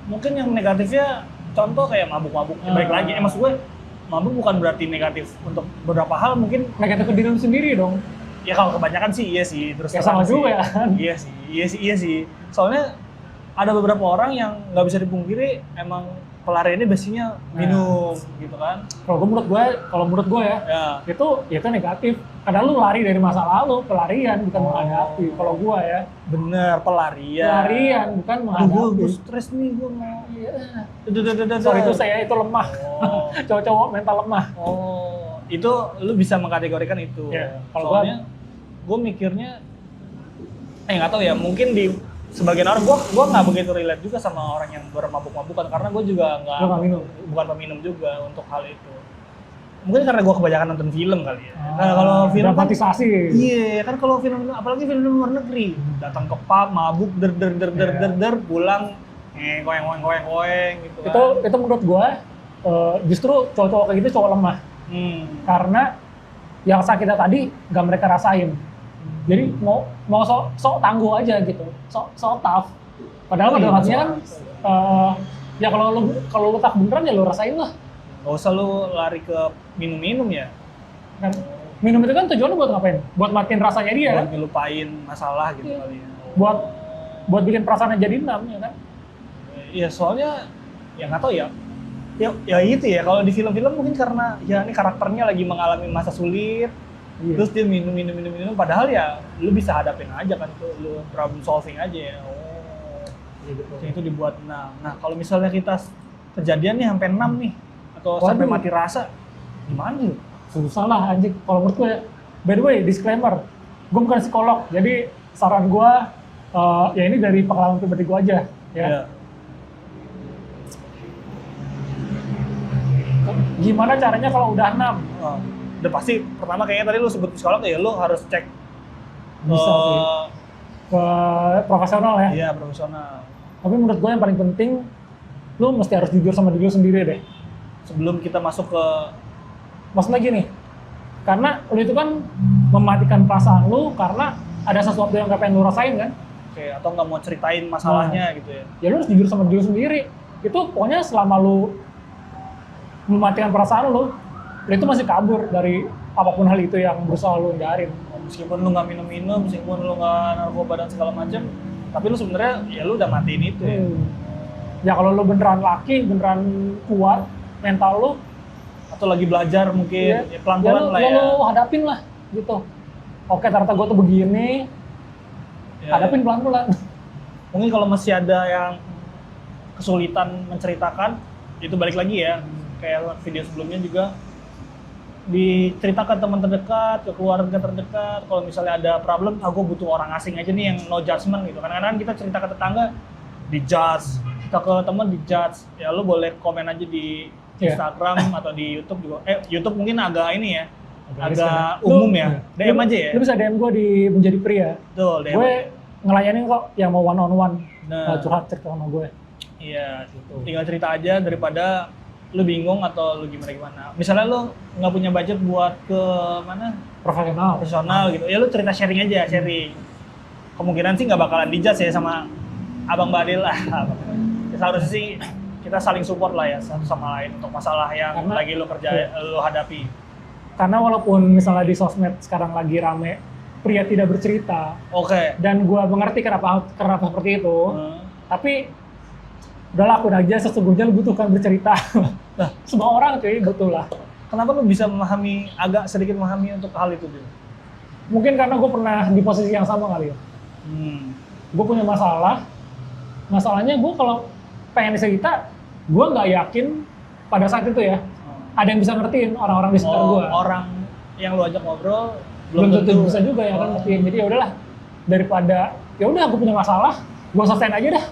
mungkin yang negatifnya contoh kayak mabuk-mabuk. Balik lagi, maksud gue mabuk bukan berarti negatif untuk beberapa hal, mungkin negatif ke diri lu sendiri dong. ya kalau kebanyakan sih iya sih, terus Ya sama sih. juga kan. Iya sih. Soalnya ada beberapa orang yang nggak bisa dipungkiri emang pelariannya biasanya minum gitu kan. Kalau menurut gue ya, itu negatif. Karena lu lari dari masa lalu, pelarian bukan menghadapi. Kalau gue ya, bener, pelarian. Pelarian bukan menghadapi. Gue stres nih, gue mau. Sorry itu saya itu lemah. Cowok-cowok mental lemah. Itu lu bisa mengkategorikan itu. Kalau soalnya gue mikirnya, nggak tahu ya, mungkin di sebagian orang gue nggak begitu relate juga sama orang yang bermabuk-mabukan karena gue juga bukan peminum juga untuk hal itu. Mungkin karena gue kebanyakan nonton film kali ya. Nah kalau film dramatisasi. Iya kan, kalau film apalagi film luar negeri, datang ke pub, mabuk, der pulang koeng gitu. Itu menurut gue justru cowok-cowok kayak gitu cowok lemah. Karena yang sakitnya tadi nggak mereka rasain. Jadi mau sok tangguh aja gitu, sok tough. Padahal pada hatinya kan, ya kalau lu tak beneran ya lu rasain lah. Gak usah lu lari ke minum ya. Kan minum itu kan tujuannya buat ngapain? Buat matiin rasanya dia. Buat ngelupain masalah gitu kali ya. Buat bikin perasaannya jadi enam ya kan? Iya soalnya ya nggak tahu ya. Ya itu ya, kalau di film-film mungkin karena ya ini karakternya lagi mengalami masa sulit. Terus dia minum, padahal ya lu bisa hadapin aja kan, itu lu problem solving aja ya. Gitu. Itu dibuat 6. Nah kalau misalnya kita kejadian nih sampai 6 nih, atau sampai mati rasa, gimana tuh? Susah lah anjing, kalau menurut gue. By the way, disclaimer, gue bukan psikolog, jadi saran gue, ya ini dari pengalaman pribadi gue aja ya. Gimana caranya kalau udah 6? Udah pasti pertama kayaknya tadi lu sebut psikolog ya, lu harus cek bisa sih ke profesional ya. Iya, profesional. Tapi menurut gue yang paling penting, lu mesti harus jujur sama diri lu sendiri deh sebelum kita masuk ke, maksudnya gini, karena lu itu kan mematikan perasaan lu karena ada sesuatu yang gak pengen lu rasain kan. Atau nggak mau ceritain masalahnya gitu ya. Ya lu harus jujur sama diri lu sendiri. Itu pokoknya selama lu mematikan perasaan lu itu masih kabur dari apapun hal itu yang berusaha lu hindarin. Meskipun lu nggak minum, meskipun lu nggak narkoba dan segala macam, tapi lu sebenarnya ya lu udah matiin itu ya. Ya kalau lu beneran laki, beneran kuat mental lu, atau lagi belajar mungkin, ya pelan-pelan lah ya. Lu hadapin lah gitu. Oke, ternyata gue tuh begini, hadapin pelan-pelan. Mungkin kalau masih ada yang kesulitan menceritakan, itu balik lagi ya, kayak video sebelumnya juga, diceritakan teman terdekat, ke keluarga terdekat. Kalau misalnya ada problem, aku butuh orang asing aja nih yang no judgment gitu. Kadang-kadang kita cerita ke tetangga, dijudge, kita ke teman dijudge. Ya lu boleh komen aja di Instagram atau di YouTube juga. YouTube mungkin agak ini ya, agak umum ya. DM aja ya. Lu bisa DM gue di Menjadi Pria. Betul, DM. Gue ngelayanin kok yang mau one on one, curhat cerita sama gue. Iya, gitu. Tinggal cerita aja daripada lu bingung atau lu gimana. Misalnya lu nggak punya budget buat ke mana? Profesional gitu. Ya lu cerita sharing aja, sharing. Kemungkinan sih nggak bakalan dijudge ya sama Abang Badil lah. Seharusnya sih kita saling support lah ya satu sama lain untuk masalah yang lagi lu lu hadapi. Karena walaupun misalnya di sosmed sekarang lagi rame pria tidak bercerita. Dan gua mengerti kenapa seperti itu. Tapi udah lakuin aja, sesungguhnya lu butuhkan bercerita. Nah, semua orang cuy, betul lah. Kenapa lu bisa agak sedikit memahami untuk hal itu tuh? Mungkin karena gue pernah di posisi yang sama kali ya. Gue punya masalahnya gue kalau pengen cerita, gue nggak yakin pada saat itu ya, ada yang bisa ngertiin orang-orang di sekitar gue. Orang yang lu ajak ngobrol, belum tentu bisa juga ya kan ngertiin. Jadi ya udahlah, daripada ya udah aku punya masalah, gue selesaiin aja dah.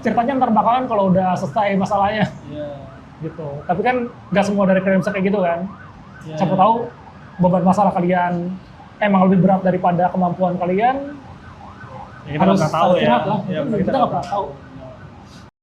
Ceritanya ntar bakalan kalau udah selesai masalahnya. Gitu. Tapi kan nggak semua dari kalian bisa kayak gitu kan. Siapa tahu beban masalah kalian emang lebih berat daripada kemampuan kalian. Ya, kita nggak tahu ya. Kita nggak pernah tahu.